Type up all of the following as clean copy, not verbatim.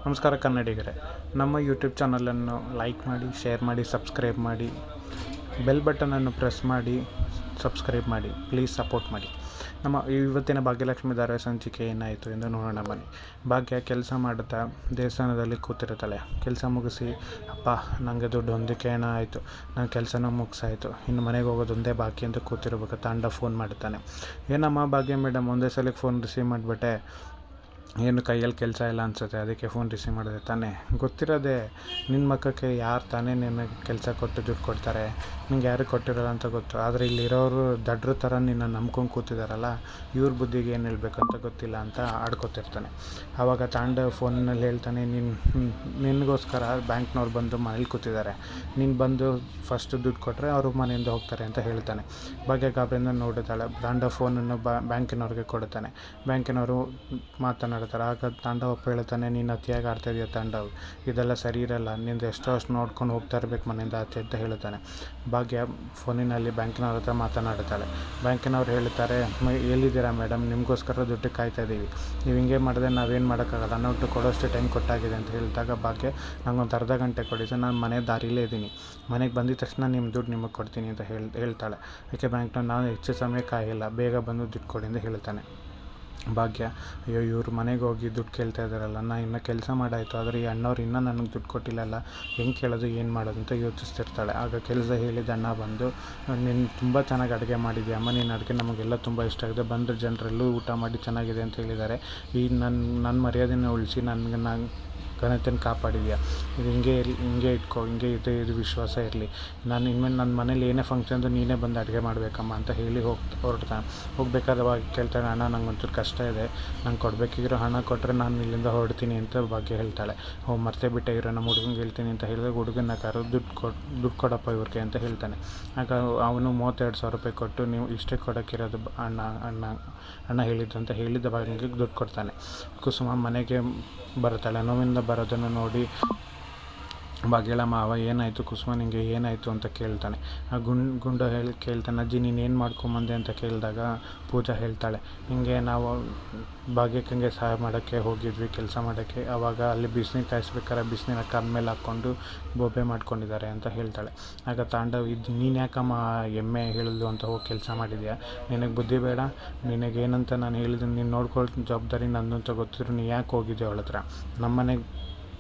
ನಮಸ್ಕಾರ ಕನ್ನಡಿಗರೇ, ನಮ್ಮ ಯೂಟ್ಯೂಬ್ ಚಾನಲನ್ನು ಲೈಕ್ ಮಾಡಿ, ಶೇರ್ ಮಾಡಿ, ಸಬ್ಸ್ಕ್ರೈಬ್ ಮಾಡಿ, ಬೆಲ್ ಬಟನನ್ನು ಪ್ರೆಸ್ ಮಾಡಿ, ಸಬ್ಸ್ಕ್ರೈಬ್ ಮಾಡಿ, ಪ್ಲೀಸ್ ಸಪೋರ್ಟ್ ಮಾಡಿ. ನಮ್ಮ ಇವತ್ತಿನ ಭಾಗ್ಯಲಕ್ಷ್ಮಿ ಧಾರಾವಾಹಿ ಸಂಚಿಕೆ ಏನಾಯಿತು ಎಂದು ನೋಡೋಣ ಬನ್ನಿ. ಭಾಗ್ಯ ಕೆಲಸ ಮಾಡುತ್ತಾ ದೇವಸ್ಥಾನದಲ್ಲಿ ಕೂತಿರುತ್ತಾಳೆ. ಕೆಲಸ ಮುಗಿಸಿ, ಅಪ್ಪ ನನಗೆ ದುಡ್ಡು ಹೊಂದಿಕೆನ ಆಯಿತು, ನನ್ನ ಕೆಲಸನೂ ಮುಗಿಸಾಯಿತು, ಇನ್ನು ಮನೆಗೆ ಹೋಗೋದೊಂದೇ ಬಾಕಿ ಅಂತ ಕೂತಿರ್ಬೇಕು. ತಾಂಡ ಫೋನ್ ಮಾಡುತ್ತಾನೆ. ಏನಮ್ಮ ಭಾಗ್ಯ ಮೇಡಮ್, ಒಂದೇ ಸಲಕ್ಕೆ ಫೋನ್ ರಿಸೀವ್ ಮಾಡಿಬಿಟ್ಟೆ, ಏನು ಕೈಯಲ್ಲಿ ಕೆಲಸ ಇಲ್ಲ ಅನಿಸುತ್ತೆ, ಅದಕ್ಕೆ ಫೋನ್ ರಿಸೀವ್ ಮಾಡಿದೆ ತಾನೇ. ಗೊತ್ತಿರೋದೆ ನಿನ್ನ ಮಕ್ಕಕ್ಕೆ ಯಾರು ತಾನೇ ನಿನಗೆ ಕೆಲಸ ಕೊಟ್ಟು ದುಡ್ಡು ಕೊಡ್ತಾರೆ, ನಿಂಗೆ ಯಾರು ಕೊಟ್ಟಿರೋಲ್ಲ ಅಂತ ಗೊತ್ತು. ಆದರೆ ಇಲ್ಲಿರೋರು ದಡ್ರ ಥರ ನಿನ್ನ ನಂಬ್ಕೊಂಡು ಕೂತಿದ್ದಾರಲ್ಲ, ಇವ್ರ ಬುದ್ಧಿಗೆ ಏನು ಹೇಳಬೇಕಂತ ಗೊತ್ತಿಲ್ಲ ಅಂತ ಆಡ್ಕೊತಿರ್ತಾನೆ. ಆವಾಗ ತಾಂಡ ಫೋನಲ್ಲಿ ಹೇಳ್ತಾನೆ, ನಿನಗೋಸ್ಕರ ಬ್ಯಾಂಕ್ನವ್ರು ಬಂದು ಮನೇಲಿ ಕೂತಿದ್ದಾರೆ, ನೀನು ಬಂದು ಫಸ್ಟ್ ದುಡ್ಡು ಕೊಟ್ಟರೆ ಅವರು ಮನೆಯಿಂದ ಹೋಗ್ತಾರೆ ಅಂತ ಹೇಳ್ತಾನೆ. ಭಾಗ್ಯ ಗಾಬರಿಯಿಂದ ನೋಡಿದಾಳೆ. ತಾಂಡ ಫೋನನ್ನು ಬ್ಯಾಂಕಿನವ್ರಿಗೆ ಕೊಡುತ್ತಾನೆ. ಬ್ಯಾಂಕಿನವರು ಮಾತನಾಡ್ತಾರೆ. ಆಗ ತಾಂಡವಪ್ಪ ಹೇಳ್ತಾನೆ, ನೀನು ಅತಿಯಾಗಿ ಆಡ್ತಾಯಿದೆಯಾ ತಾಂಡವ್, ಇದೆಲ್ಲ ಸರಿ ಇರಲ್ಲ, ನಿಂದು ಎಷ್ಟೋ ಅಷ್ಟು ನೋಡ್ಕೊಂಡು ಹೋಗ್ತಾ ಇರಬೇಕು ಮನೆಯಿಂದ ಆಚೆ ಅಂತ ಹೇಳ್ತಾನೆ. ಭಾಗ್ಯ ಫೋನಿನಲ್ಲಿ ಬ್ಯಾಂಕಿನವ್ರ ಹತ್ರ ಮಾತನಾಡುತ್ತಾಳೆ. ಬ್ಯಾಂಕಿನವ್ರು ಹೇಳ್ತಾರೆ, ಎಲ್ಲಿದ್ದೀರಾ ಮೇಡಮ್, ನಿಮಗೋಸ್ಕರ ದುಡ್ಡು ಕಾಯ್ತಾ ಇದ್ದೀವಿ, ನೀವು ಹಿಂಗೆ ಮಾಡಿದ್ರೆ ನಾವೇನು ಮಾಡೋಕ್ಕಾಗಲ್ಲ, ನೋಟು ಕೊಡೋಷ್ಟು ಟೈಮ್ ಕೊಟ್ಟಾಗಿದೆ ಅಂತ ಹೇಳಿದಾಗ ಭಾಗ್ಯ ನನಗೊಂದು ಅರ್ಧ ಗಂಟೆ ಕೊಡಿ ಸರ್, ನಾನು ಮನೆ ದಾರಿಲೇ ಇದ್ದೀನಿ, ಮನೆಗೆ ಬಂದಿದ ತಕ್ಷಣ ನಿಮ್ಮ ದುಡ್ಡು ನಿಮಗೆ ಕೊಡ್ತೀನಿ ಅಂತ ಹೇಳ್ತಾಳೆ. ಯಾಕೆ ಬ್ಯಾಂಕ್ನವ್ರು, ನಾನು ಹೆಚ್ಚು ಸಮಯ ಕಾಯಿಲ್ಲ, ಬೇಗ ಬಂದು ದುಡ್ಡು ಕೊಡಿ ಅಂತ ಹೇಳ್ತಾನೆ. ಭಾಗ್ಯ, ಅಯ್ಯೋ ಇವ್ರು ಮನೆಗೆ ಹೋಗಿ ದುಡ್ಡು ಕೇಳ್ತಾ ಇದ್ದಾರಲ್ಲ, ನಾನು ಇನ್ನೂ ಕೆಲಸ ಮಾಡಾಯಿತು, ಆದರೆ ಈ ಅಣ್ಣವ್ರು ಇನ್ನೂ ನನಗೆ ದುಡ್ಡು ಕೊಟ್ಟಿಲ್ಲಲ್ಲ, ಹೆಂಗೆ ಕೇಳೋದು, ಏನು ಮಾಡೋದು ಅಂತ ಯೋಚಿಸ್ತಿರ್ತಾಳೆ. ಆಗ ಕೆಲಸ ಹೇಳಿದ ಅಣ್ಣ ಬಂದು, ನೀನು ತುಂಬ ಚೆನ್ನಾಗಿ ಅಡುಗೆ ಮಾಡಿದ್ಯಾ ಅಮ್ಮ, ನಿನ್ನ ಅಡುಗೆ ನಮಗೆಲ್ಲ ತುಂಬ ಇಷ್ಟ ಆಗಿದೆ, ಬಂದ ಜನರೆಲ್ಲೂ ಊಟ ಮಾಡಿ ಚೆನ್ನಾಗಿದೆ ಅಂತ ಹೇಳಿದ್ದಾರೆ, ಈ ನನ್ನ ಮರ್ಯಾದೆನ ಉಳಿಸಿ ನನಗೆ ಘನತೆಯನ್ನು ಕಾಪಾಡಿದ್ಯಾ, ಇದು ಹಿಂಗೆ ಇಟ್ಕೋ, ಹಿಂಗೆ ಇದು ವಿಶ್ವಾಸ ಇರಲಿ, ನಾನು ಇನ್ಮೇಲೆ ನನ್ನ ಮನೇಲಿ ಏನೇ ಫಂಕ್ಷನ್ದು ನೀನೇ ಬಂದು ಅಡುಗೆ ಮಾಡಬೇಕಮ್ಮ ಅಂತ ಹೇಳಿ ಹೊರಡ್ತಾನೆ. ಹೋಗ್ಬೇಕಾದವಾಗ ಕೇಳ್ತಾನೆ, ಅಣ್ಣ ನಂಗೊಂಚೂರು ಕಷ್ಟ ಇದೆ, ನಂಗೆ ಕೊಡಬೇಕಿರೋ ಹಣ ಕೊಟ್ಟರೆ ನಾನು ಇಲ್ಲಿಂದ ಹೊರಡ್ತೀನಿ ಅಂತ ಭಾಗ್ಯ ಹೇಳ್ತಾಳೆ. ಮರ್ತೇ ಬಿಟ್ಟೆ ಇರೋ, ನಮ್ಮ ಹುಡುಗಂಗೆ ಹೇಳ್ತೀನಿ ಅಂತ ಹೇಳಿದಾಗ ಹುಡುಗನ ಕಾರು ದುಡ್ಡು ಕೊಡಪ್ಪ ಇವ್ರಿಗೆ ಅಂತ ಹೇಳ್ತಾನೆ. ಆಗ ಅವನು 32,000 ರೂಪಾಯಿ ಕೊಟ್ಟು, ನೀವು ಇಷ್ಟೇ ಕೊಡೋಕ್ಕಿರೋದು ಅಣ್ಣ ಹೇಳಿದ್ದು ಅಂತ ಹೇಳಿದ ಭಾಗ್ಯಗೆ ದುಡ್ಡು ಕೊಡ್ತಾನೆ. ಕುಸುಮ ಮನೆಗೆ ಬರುತ್ತಾಳೆ. ನೋವಿಂದ ಬರೋದನ್ನು ನೋಡಿ ಭಾಗ್ಯಳ ಮಾವ, ಏನಾಯಿತು ಕುಸುಮ, ನಿಂಗೆ ಏನಾಯಿತು ಅಂತ ಕೇಳ್ತಾನೆ. ಆ ಗುಂಡು ಕೇಳ್ತಾನೆ, ಅಜ್ಜಿ ನೀನೇನು ಮಾಡ್ಕೊಂಬಂದೆ ಅಂತ ಕೇಳಿದಾಗ ಪೂಜಾ ಹೇಳ್ತಾಳೆ, ಹಿಂಗೆ ನಾವು ಭಾಗ್ಯಕ್ಕಂಗೆ ಸಹಾಯ ಮಾಡೋಕ್ಕೆ ಹೋಗಿದ್ವಿ ಕೆಲಸ ಮಾಡೋಕ್ಕೆ, ಆವಾಗ ಅಲ್ಲಿ ಬಿಸಿನೀರು ಕಾಯಿಸ್ಬೇಕಾದ್ರೆ ಬಿಸಿನೀರ ಕಾಲ ಮೇಲೆ ಹಾಕ್ಕೊಂಡು ಬೊಬ್ಬೆ ಮಾಡ್ಕೊಂಡಿದ್ದಾರೆ ಅಂತ ಹೇಳ್ತಾಳೆ. ಆಗ ತಾಂಡವ್, ನೀನು ಯಾಕಮ್ಮ ಎಮ್ಮೆ ಹೇಳಿದ್ಲು ಅಂತ ಹೋಗಿ ಕೆಲಸ ಮಾಡಿದ್ಯಾ, ನಿನಗೆ ಬುದ್ಧಿ ಬೇಡ, ನಿನಗೇನಂತ ನಾನು ಹೇಳಿದ್ದೀನಿ, ನೀನು ನೋಡ್ಕೊಳ್ಳೋ ಜವಾಬ್ದಾರಿ ನಂದು ಅಂತ ಗೊತ್ತಿದ್ರು ನೀ ಯಾಕೆ ಹೋಗಿದ್ದೆ ಅವಳ ಹತ್ರ, ನಮ್ಮನೆಗೆ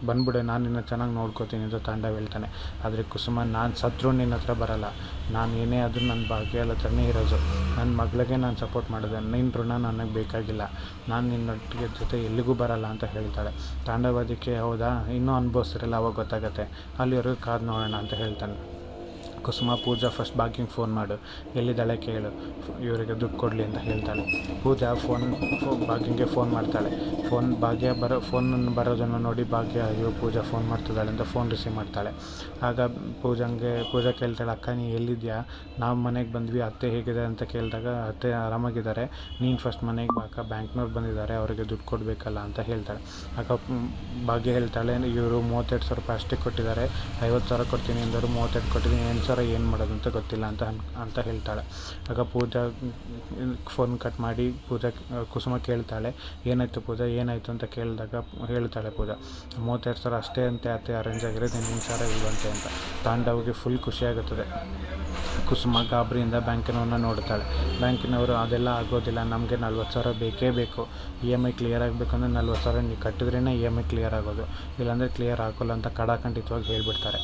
ಬಂದ್ಬಿಡೆ, ನಾನು ನಿನ್ನ ಚೆನ್ನಾಗಿ ನೋಡ್ಕೋತೀನಿ ಅಂತ ತಾಂಡವ್ ಹೇಳ್ತಾನೆ. ಆದರೆ ಕುಸುಮ, ನಾನು ಸತ್ರು ನಿನ್ನ ಹತ್ರ ಬರಲ್ಲ, ನಾನು ಏನೇ ಆದರೂ ನನ್ನ ಭಾಗ್ಯ ಹತ್ರನೇ ಇರೋದು, ನನ್ನ ಮಗಳಿಗೆ ನಾನು ಸಪೋರ್ಟ್ ಮಾಡಿದೆ, ನಿನ್ನ ಋಣ ನನಗೆ ಬೇಕಾಗಿಲ್ಲ, ನಾನು ನಿನ್ನೊಟ್ಟಿಗೆ ಜೊತೆ ಎಲ್ಲಿಗೂ ಬರಲ್ಲ ಅಂತ ಹೇಳ್ತಾಳೆ. ತಾಂಡವ್ ಅದಕ್ಕೆ, ಹೌದಾ, ಇನ್ನೂ ಅನುಭವಿಸ್ತಿರಲ್ಲ, ಅವಾಗ ಗೊತ್ತಾಗತ್ತೆ, ಅಲ್ಲಿವರೆಗೂ ಕಾದು ನೋಡೋಣ ಅಂತ ಹೇಳ್ತಾನೆ. ಕುಸುಮ, ಪೂಜಾ ಫಸ್ಟ್ ಭಾಗ್ಯಂಗೆ ಫೋನ್ ಮಾಡು, ಎಲ್ಲಿದ್ದಾಳೆ ಕೇಳು, ಇವರಿಗೆ ದುಡ್ಡು ಕೊಡಲಿ ಅಂತ ಹೇಳ್ತಾಳೆ. ಪೂಜಾ ಭಾಗ್ಯಂಗೆ ಫೋನ್ ಮಾಡ್ತಾಳೆ. ಭಾಗ್ಯ ಫೋನನ್ನು ಬರೋದನ್ನು ನೋಡಿ ಭಾಗ್ಯ, ಅಯ್ಯೋ ಪೂಜಾ ಫೋನ್ ಮಾಡ್ತಿದ್ದಾಳೆ ಅಂತ ಫೋನ್ ರಿಸೀವ್ ಮಾಡ್ತಾಳೆ. ಆಗ ಪೂಜಾ ಕೇಳ್ತಾಳೆ, ಅಕ್ಕ ನೀ ಎಲ್ಲಿದ್ಯಾ, ನಾವು ಮನೆಗೆ ಬಂದ್ವಿ, ಅತ್ತೆ ಹೇಗಿದೆ ಅಂತ ಕೇಳಿದಾಗ ಅತ್ತೆ ಆರಾಮಾಗಿದ್ದಾರೆ, ನೀನು ಫಸ್ಟ್ ಮನೆಗೆ ಬಾಕ, ಬ್ಯಾಂಕ್ನವ್ರು ಬಂದಿದ್ದಾರೆ, ಅವರಿಗೆ ದುಡ್ಡು ಕೊಡಬೇಕಲ್ಲ ಅಂತ ಹೇಳ್ತಾಳೆ. ಆಗ ಭಾಗ್ಯ ಹೇಳ್ತಾಳೆ, ಇವರು 32,000 ರೂಪಾಯಿ ಅಷ್ಟೇ ಕೊಟ್ಟಿದ್ದಾರೆ, 50,000 ಕೊಡ್ತೀನಿ ಅಂದರು, 32 ಕೊಟ್ಟಿದ್ದೀನಿ, 8,000 ಏನು ಮಾಡೋದು ಅಂತ ಗೊತ್ತಿಲ್ಲ ಅಂತ ಹೇಳ್ತಾಳೆ. ಆಗ ಪೂಜಾ ಫೋನ್ ಕಟ್ ಮಾಡಿ ಕುಸುಮ ಕೇಳ್ತಾಳೆ, ಏನಾಯಿತು ಪೂಜಾ, ಏನಾಯಿತು ಅಂತ ಕೇಳಿದಾಗ ಹೇಳ್ತಾಳೆ ಪೂಜಾ, 32,000 ಅಷ್ಟೇ ಅಂತೆ ಅತ್ತೆ ಅರೇಂಜ್ ಆಗಿರೋದು, 8,000 ಇಲ್ವಂತೆ ಅಂತ. ತಾಂಡವ್ಗೆ ಫುಲ್ ಖುಷಿಯಾಗುತ್ತದೆ. ಕುಸುಮ ಗಾಬರಿಯಿಂದ ಬ್ಯಾಂಕಿನವ್ರನ್ನ ನೋಡ್ತಾಳೆ. ಬ್ಯಾಂಕಿನವರು, ಅದೆಲ್ಲ ಆಗೋದಿಲ್ಲ, ನಮಗೆ 40,000 ಬೇಕೇ ಬೇಕು, EMI ಕ್ಲಿಯರ್ ಆಗಬೇಕಂದ್ರೆ 40,000 ನೀವು ಕಟ್ಟಿದ್ರೇ EMI ಕ್ಲಿಯರ್ ಆಗೋದು, ಇಲ್ಲಾಂದರೆ ಕ್ಲಿಯರ್ ಆಗೋಲ್ಲ ಅಂತ ಖಂಡಿತವಾಗಿ ಹೇಳ್ಬಿಡ್ತಾರೆ.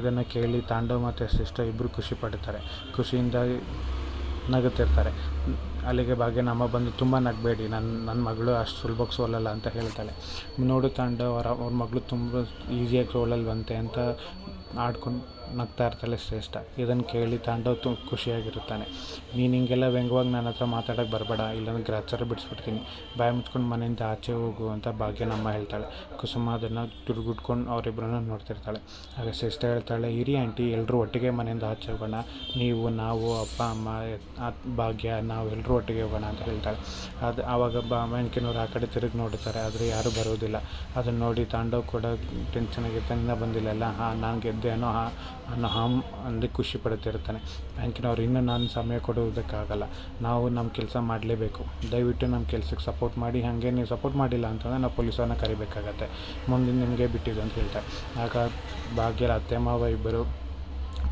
ಇದನ್ನು ಕೇಳಿ ತಾಂಡವ್ ಮತ್ತು ಸಿಸ್ಟರ್ ಇಬ್ಬರು ಖುಷಿ ಪಡ್ತಾರೆ, ಖುಷಿಯಿಂದ ನಗುತ್ತಿರ್ತಾರೆ. ಅಲ್ಲಿಗೆ ಭಾಗ್ಯ, ನಮ್ಮ ಬಂದು ತುಂಬ ನಗಬೇಡಿ, ನನ್ನ ಮಗಳು ಅಷ್ಟು ಸುಲಭಕ್ಕೆ ಸೋಲಲ್ಲ ಅಂತ ಹೇಳ್ತಾಳೆ. ನೋಡು ತಾಂಡವ್, ಅವ್ರ ಮಗಳು ತುಂಬ ಈಸಿಯಾಗಿ ಸೋಲಲ್ವಂತೆ ಅಂತ ಆಡ್ಕೊಂಡು ನಗ್ತಾ ಇರ್ತಾಳೆ ಶ್ರೇಷ್ಠ. ಇದನ್ನು ಕೇಳಿ ತಾಂಡವ್ ಖುಷಿಯಾಗಿರುತ್ತಾನೆ. ನೀನು ಹಿಂಗೆಲ್ಲ ವ್ಯಂಗ್ಯವಾಗಿ ನನ್ನ ಹತ್ರ ಮಾತಾಡೋಕ್ಕೆ ಬರಬೇಡ, ಇಲ್ಲಾಂದ್ರೆ ಗ್ರಾಚಾರ ಬಿಡಿಸ್ಬಿಡ್ತೀನಿ, ಬಾಯಿ ಮುಚ್ಕೊಂಡು ಮನೆಯಿಂದ ಆಚೆ ಹೋಗು ಅಂತ ಭಾಗ್ಯನಮ್ಮ ಹೇಳ್ತಾಳೆ. ಕುಸುಮ ಅದನ್ನು ದುರ್ಗುಟ್ಕೊಂಡು ಅವರಿಬ್ಬರನ್ನ ನೋಡ್ತಿರ್ತಾಳೆ. ಆಗ ಶ್ರೇಷ್ಠ ಹೇಳ್ತಾಳೆ, ಹಿರಿ ಆಂಟಿ, ಎಲ್ಲರೂ ಒಟ್ಟಿಗೆ ಮನೆಯಿಂದ ಆಚೆ ಹೋಗೋಣ, ನೀವು, ನಾವು, ಅಪ್ಪ ಅಮ್ಮ, ಭಾಗ್ಯ, ನಾವು ಎಲ್ಲರೂ ಒಟ್ಟಿಗೆ ಹೋಗೋಣ ಅಂತ ಹೇಳ್ತಾಳೆ. ಆವಾಗ ಬ್ಯಾಂಕಿನವ್ರು ಆ ಕಡೆ ತಿರುಗಿ ನೋಡ್ತಾರೆ, ಆದರೆ ಯಾರೂ ಬರೋದಿಲ್ಲ. ಅದನ್ನು ನೋಡಿ ತಾಂಡವ್ ಕೂಡ ಟೆನ್ಷನ್ ಆಗಿರ್ತಾನೆ, ಬಂದಿಲ್ಲಲ್ಲ, ನಾನು ಗೆದ್ದೆ ಅನ್ನೋ ಅನ್ನೋ ಅಂದರೆ ಖುಷಿ ಪಡುತ್ತಿರುತ್ತಾನೆ. ಬ್ಯಾಂಕಿನವ್ರು ಇನ್ನೂ ನಾನು ಸಮಯ ಕೊಡುವುದಕ್ಕಾಗಲ್ಲ, ನಾವು ನಮ್ಮ ಕೆಲಸ ಮಾಡಲೇಬೇಕು, ದಯವಿಟ್ಟು ನಮ್ಮ ಕೆಲಸಕ್ಕೆ ಸಪೋರ್ಟ್ ಮಾಡಿ, ಹಾಗೆ ನೀವು ಸಪೋರ್ಟ್ ಮಾಡಿಲ್ಲ ಅಂತಂದರೆ ನಾವು ಪೊಲೀಸವ್ರನ್ನ ಕರಿಬೇಕಾಗತ್ತೆ, ಮುಂದೆ ನಿಮಗೆ ಬಿಟ್ಟಿದ್ದು ಅಂತ ಹೇಳ್ತಾರೆ. ಆಗ ಭಾಗ್ಯರ ಅತ್ತೆ ಮಾವ ಇಬ್ಬರು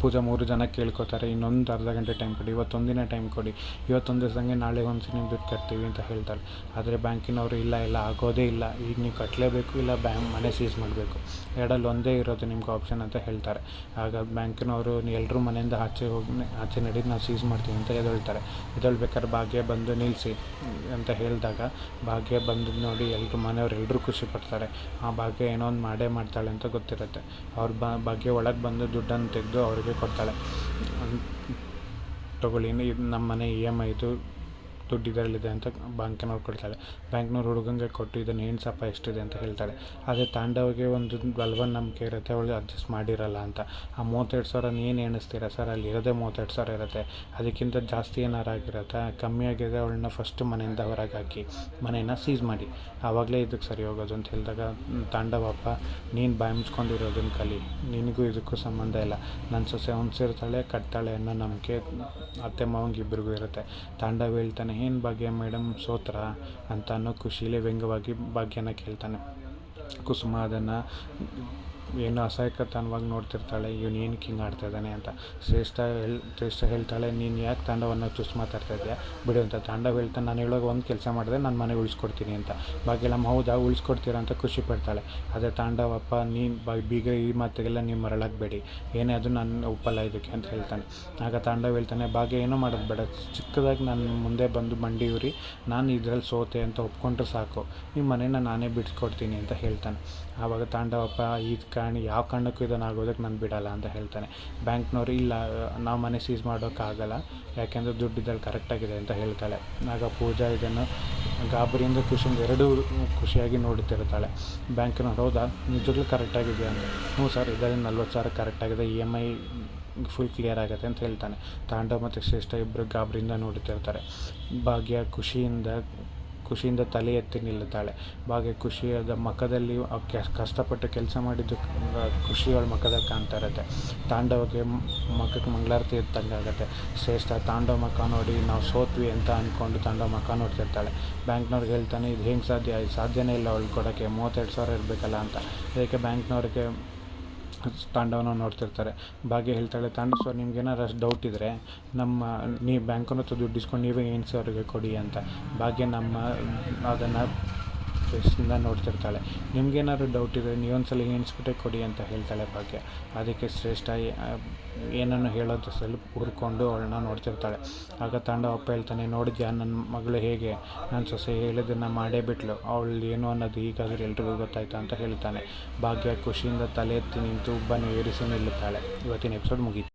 ಪೂಜಾ 3 ಜನ ಕೇಳ್ಕೊತಾರೆ, ಇನ್ನೊಂದು ಅರ್ಧ ಗಂಟೆ ಟೈಮ್ ಕೊಡಿ, ಇವತ್ತೊಂದಿನ ಟೈಮ್ ಕೊಡಿ, ಇವತ್ತೊಂದು ದಿವಸಂಗೆ ನಾಳೆ ಒಂದು ನೀವು ದುಡ್ಡು ಕಟ್ತೀವಿ ಅಂತ ಹೇಳ್ತಾರೆ. ಆದರೆ ಬ್ಯಾಂಕಿನವರು ಇಲ್ಲ ಆಗೋದೇ ಇಲ್ಲ, ಈಗ ನೀವು ಕಟ್ಟಲೇಬೇಕು, ಇಲ್ಲ ಮನೆ ಸೀಸ್ ಮಾಡಬೇಕು, ಎರಡಲ್ಲಿ ಒಂದೇ ಇರೋದು ನಿಮ್ಗೆ ಆಪ್ಷನ್ ಅಂತ ಹೇಳ್ತಾರೆ. ಆಗ ಬ್ಯಾಂಕಿನವರು ಎಲ್ಲರೂ ಮನೆಯಿಂದ ಆಚೆ ನಡೀದು ನಾವು ಸೀಸ್ ಮಾಡ್ತೀವಿ ಅಂತ ಎದ್ದೇಳ್ಬೇಕಾದ್ರೆ ಭಾಗ್ಯ ಬಂದು ನಿಲ್ಲಿಸಿ ಅಂತ ಹೇಳಿದಾಗ ಭಾಗ್ಯ ಬಂದು ನೋಡಿ ಮನೆಯವರೆಲ್ಲರೂ ಖುಷಿ ಪಡ್ತಾರೆ. ಆ ಭಾಗ್ಯ ಏನೋ ಒಂದು ಮಾಡೇ ಮಾಡ್ತಾಳೆ ಅಂತ ಗೊತ್ತಿರುತ್ತೆ. ಅವ್ರು ಭಾಗ್ಯ ಒಳಗೆ ಬಂದು ದುಡ್ಡನ್ನು ತೆಗೆದು ಅವ್ರಿಗೆ ಕೊಡ್ತಾಳೆ. ತಗೊಳ್ಳಿ, ಇದು ನಮ್ಮ ಮನೆ EMI ದುಡ್ಡು ಇದರಲ್ಲಿದೆ ಅಂತ ಬ್ಯಾಂಕಿನವ್ರು ಕೊಡ್ತಾಳೆ. ಬ್ಯಾಂಕ್ನವ್ರು ಹುಡುಗಂಗೆ ಕೊಟ್ಟು ಇದನ್ನು ಎಣ್ಸಪ್ಪ ಎಷ್ಟಿದೆ ಅಂತ ಹೇಳ್ತಾಳೆ. ಅದೇ ತಾಂಡವಿಗೆ ಒಂದು ಬಲವಾನ್ ನಂಬಿಕೆ ಇರುತ್ತೆ, ಅವಳು ಅಡ್ಜಸ್ಟ್ ಮಾಡಿರಲ್ಲ ಅಂತ. ಆ 32,000 ಏನು ಎಣಿಸ್ತೀರಾ ಸರ್, ಅಲ್ಲಿ ಇರೋದೇ 32,000 ಇರುತ್ತೆ, ಅದಕ್ಕಿಂತ ಜಾಸ್ತಿ ಏನಾರು ಆಗಿರುತ್ತೆ, ಕಮ್ಮಿ ಆಗಿದೆ, ಅವಳನ್ನ ಫಸ್ಟ್ ಮನೆಯಿಂದ ಹೊರಗೆ ಹಾಕಿ ಮನೇನ ಸೀಸ್ ಮಾಡಿ, ಆವಾಗಲೇ ಇದಕ್ಕೆ ಸರಿ ಹೋಗೋದು ಅಂತ ಹೇಳಿದಾಗ ತಾಂಡವಪ್ಪ, ನೀನು ಬಾಯಿ ಮುಚ್ಕೊಂಡಿರೋದನ್ನು ಕಲಿ, ನಿನಗೂ ಇದಕ್ಕೂ ಸಂಬಂಧ ಇಲ್ಲ, ನನ್ನ ಸೊಸೆ ಹೊಂದಿಸಿರ್ತಾಳೆ, ಕಟ್ತಾಳೆ ಅನ್ನೋ ನಂಬಿಕೆ ಅತ್ತೆ ಮಾವಂಗೆ ಇಬ್ಬರಿಗೂ ಇರುತ್ತೆ. ತಾಂಡವ ಹೇಳ್ತಾನೆ, ಏನು ಭಾಗ್ಯ ಮೇಡಮ್ ಸೋತ್ರ ಅಂತ ಅನ್ನೋ ಖುಷಿಲೇ ವ್ಯಂಗ್ಯವಾಗಿ ಭಾಗ್ಯನ ಕೇಳ್ತಾನೆ. ಕುಸುಮ ಅದನ್ನು ಏನೋ ಅಸಹಾಯಕತನವಾಗಿ ನೋಡ್ತಿರ್ತಾಳೆ, ಇವನು ಏನಕ್ಕೆ ಹಿಂಗೆ ಆಡ್ತಾಯಿದ್ದಾನೆ ಅಂತ. ಶ್ರೇಷ್ಠ ಹೇಳ್ತಾಳೆ, ನೀನು ಯಾಕೆ ತಾಂಡವನ್ನು ಚುಸ್ ಮಾತಾಡ್ತಾ ಇದೆಯಾ ಬಿಡು ಅಂತ. ತಾಂಡವ ಹೇಳ್ತಾನೆ, ನಾನು ಹೇಳೋವಾಗ ಒಂದು ಕೆಲಸ ಮಾಡಿದ್ರೆ ನಾನು ಮನೆ ಉಳಿಸ್ಕೊಡ್ತೀನಿ ಅಂತ. ಭಾಗ್ಯಲಮ್ಮ ಹೌದಾ ಉಳಿಸ್ಕೊಡ್ತೀರ ಅಂತ ಖುಷಿ ಪಡ್ತಾಳೆ. ಅದೇ ತಾಂಡವಪ್ಪ, ನೀನು ಬೀಗ ಈ ಮಾತಿಗೆಲ್ಲ ನೀವು ಮರಳಾಗಬೇಡಿ, ಏನೇ ಅದು ನಾನು ಒಪ್ಪಲ್ಲ ಇದಕ್ಕೆ ಅಂತ ಹೇಳ್ತಾನೆ. ಆಗ ತಾಂಡವ ಹೇಳ್ತಾನೆ, ಭಾಗ್ಯ ಏನೋ ಮಾಡೋದು ಬೇಡ, ಚಿಕ್ಕದಾಗಿ ನನ್ನ ಮುಂದೆ ಬಂದು ಮಂಡಿ ಊರಿ ನಾನು ಇದರಲ್ಲಿ ಸೋತೆ ಅಂತ ಒಪ್ಕೊಂಡ್ರೆ ಸಾಕು, ಈ ಮನೇನ ನಾನೇ ಬಿಡಿಸ್ಕೊಡ್ತೀನಿ ಅಂತ ಹೇಳ್ತಾನೆ. ಆವಾಗ ತಾಂಡವಪ್ಪ, ಯಾವ ಕಾರಣಕ್ಕೂ ಇದನ್ನು ಆಗೋದಕ್ಕೆ ನಾನು ಬಿಡಲ್ಲ ಅಂತ ಹೇಳ್ತಾನೆ. ಬ್ಯಾಂಕ್ನವರು ಇಲ್ಲ, ನಾವು ಮನೆ ಸೀಸ್ ಮಾಡೋಕ್ಕಾಗಲ್ಲ, ಯಾಕೆಂದರೆ ದುಡ್ಡಿದ್ದಲ್ಲಿ ಕರೆಕ್ಟಾಗಿದೆ ಅಂತ ಹೇಳ್ತಾಳೆ. ಆಗ ಪೂಜಾ ಇದನ್ನು ಗಾಬರಿಯಿಂದ ಖುಷಿಯಿಂದ ಎರಡೂ ಖುಷಿಯಾಗಿ ನೋಡುತ್ತಿರ್ತಾಳೆ. ಬ್ಯಾಂಕಿನವ್ರು, ಹೌದಾ ನಿಜವಾಗ್ಲೂ ಕರೆಕ್ಟಾಗಿದೆ ಅಂತ. ಹ್ಞೂ ಸರ್, ಇದರಲ್ಲಿ 40,000 ಕರೆಕ್ಟಾಗಿದೆ, EMI ಫುಲ್ ಕ್ಲಿಯರ್ ಆಗುತ್ತೆ ಅಂತ ಹೇಳ್ತಾನೆ. ತಾಂಡವ ಮತ್ತು ಶ್ರೇಷ್ಠ ಇಬ್ಬರು ಗಾಬರಿಯಿಂದ ನೋಡುತ್ತಿರ್ತಾರೆ. ಭಾಗ್ಯ ಖುಷಿಯಿಂದ ತಲೆ ಎತ್ತಿ ನಿಲ್ಲುತ್ತಾಳೆ. ಭಾಗ್ಯ ಖುಷಿಯಾದ ಮುಖದಲ್ಲಿ ಕಷ್ಟಪಟ್ಟು ಕೆಲಸ ಮಾಡಿದ್ದು ಖುಷಿ ಅವಳ ಮುಖದಲ್ಲಿ ಕಾಣ್ತಾ ಇರುತ್ತೆ. ತಾಂಡವಕ್ಕೆ ಮುಖಕ್ಕೆ ಮಂಗಳಾರತಿ ಎತ್ತಂಗಾಗುತ್ತೆ. ಶ್ರೇಷ್ಠ ತಾಂಡವ ಮುಖ ನೋಡಿ ನಾವು ಸೋತ್ವಿ ಅಂತ ಅಂದ್ಕೊಂಡು ತಾಂಡವ ಮುಖ ನೋಡ್ತಿರ್ತಾಳೆ. ಬ್ಯಾಂಕ್ನವ್ರಿಗೆ ಹೇಳ್ತಾನೆ, ಇದು ಹೆಂಗೆ ಸಾಧ್ಯನೇ ಇಲ್ಲ ಅವಳು ಕೊಡೋಕ್ಕೆ, 32,000 ಇರಬೇಕಲ್ಲ ಅಂತ. ಅದಕ್ಕೆ ಬ್ಯಾಂಕ್ನವ್ರಿಗೆ ತಾಂಡವನ ನೋಡ್ತಿರ್ತಾರೆ. ಭಾಗ್ಯ ಹೇಳ್ತಾಳೆ, ಸರ್ ನಿಮ್ಗೇನಾರು ಅಷ್ಟು ಡೌಟ್ ಇದ್ದರೆ ನೀವು ಬ್ಯಾಂಕನ್ನ ಹತ್ರ ದುಡ್ಡು ಇಸ್ಕೊಂಡು ನೀವೇ ಎಣಿಸಿ ಅವ್ರಿಗೆ ಕೊಡಿ ಅಂತ. ಭಾಗ್ಯ ಅದನ್ನು ಫೇಸಿಂದ ನೋಡ್ತಿರ್ತಾಳೆ. ನಿಮ್ಗೇನಾದ್ರು ಡೌಟ್ ಇದ್ದರೆ ನೀವೊಂದ್ಸಲ ಎಣಿಸ್ಬಿಟ್ಟೆ ಕೊಡಿ ಅಂತ ಹೇಳ್ತಾಳೆ ಭಾಗ್ಯ. ಅದಕ್ಕೆ ಶ್ರೇಷ್ಠ ಏನನ್ನು ಹೇಳೋದು ಸ್ವಲ್ಪ ಹುರ್ಕೊಂಡು ಅವಳನ್ನ ನೋಡ್ತಿರ್ತಾಳೆ. ಆಗ ತಾಂಡವಪ್ಪ ಹೇಳ್ತಾನೆ, ನೋಡಿದ್ಯಾ ನನ್ನ ಮಗಳು ಹೇಗೆ ನನ್ನ ಸೊಸೆ ಹೇಳಿದ್ದನ್ನು ಮಾಡೇ ಬಿಟ್ಲು, ಅವಳು ಏನು ಅನ್ನೋದು ಈಗಾದರೂ ಎಲ್ರಿಗೂ ಗೊತ್ತಾಯ್ತು ಅಂತ ಹೇಳ್ತಾನೆ. ಭಾಗ್ಯ ಖುಷಿಯಿಂದ ತಲೆ ಎತ್ತಿ ನಿಂತು ಉಬ್ಬನ್ನು ಏರಿಸಿ ನಿಲ್ಲುತ್ತಾಳೆ. ಇವತ್ತಿನ ಎಪಿಸೋಡ್ ಮುಗೀತು.